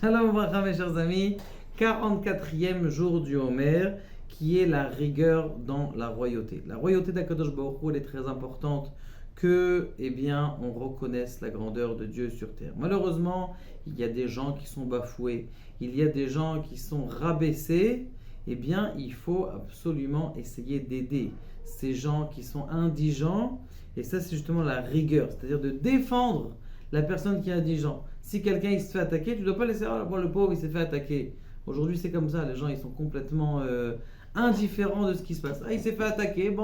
Shalom Bracha mes chers amis, 44e jour du Homer, qui est la rigueur dans la royauté. La royauté d'Akadosh Baruch Hu, elle est très importante que, on reconnaisse la grandeur de Dieu sur terre. Malheureusement, il y a des gens qui sont bafoués, il y a des gens qui sont rabaissés. Il faut absolument essayer d'aider ces gens qui sont indigents. Et ça, c'est justement la rigueur, c'est-à-dire de défendre la personne qui est indigent. Si quelqu'un il se fait attaquer, tu ne dois pas laisser le pauvre, il s'est fait attaquer. Aujourd'hui, c'est comme ça, les gens ils sont complètement indifférents de ce qui se passe. Ah, il s'est fait attaquer,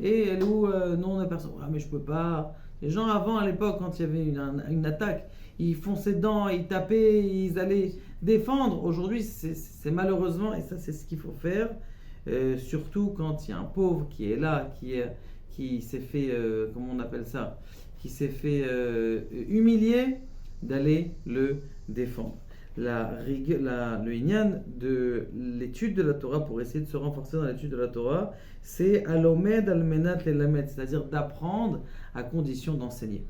et elle où non, on a personne. Ah, mais je peux pas. Les gens avant, à l'époque, quand il y avait une attaque, ils fonçaient dedans, ils tapaient, ils allaient défendre. Aujourd'hui, c'est malheureusement, et ça c'est ce qu'il faut faire, surtout quand il y a un pauvre qui est là, qui s'est fait, comment on appelle ça, qui s'est fait humilier, d'aller le défendre. Le Inyan de l'étude de la Torah, pour essayer de se renforcer dans l'étude de la Torah, c'est alomed almenat lelamed, c'est-à-dire d'apprendre à condition d'enseigner.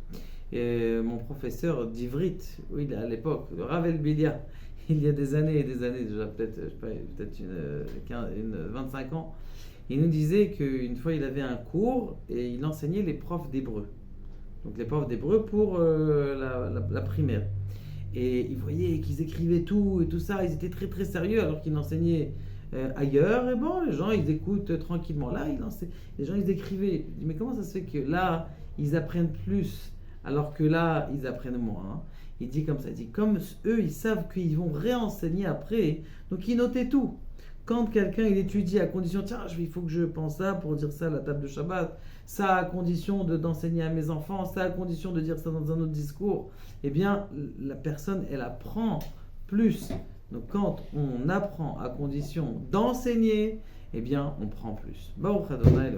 Mon professeur d'ivrit, oui, à l'époque, le Rav Elbilia, il y a des années et des années, déjà peut-être 25 ans, il nous disait qu'une fois il avait un cours et il enseignait les profs d'hébreu. Donc les profs d'hébreu pour la primaire. Et il voyait qu'ils écrivaient tout et tout ça, ils étaient très très sérieux alors qu'ils enseignaient ailleurs. Et les gens ils écoutent tranquillement. Là, les gens ils écrivaient. Il dit, mais comment ça se fait que là, ils apprennent plus alors que là, ils apprennent moins, Il dit comme ça, il dit comme eux, ils savent qu'ils vont réenseigner après, donc ils notaient tout. Quand quelqu'un il étudie à condition, tiens, il faut que je pense ça pour dire ça à la table de Shabbat, ça à condition d'enseigner à mes enfants, ça à condition de dire ça dans un autre discours, la personne, elle apprend plus. Donc quand on apprend à condition d'enseigner, on prend plus. Baruch Adonai,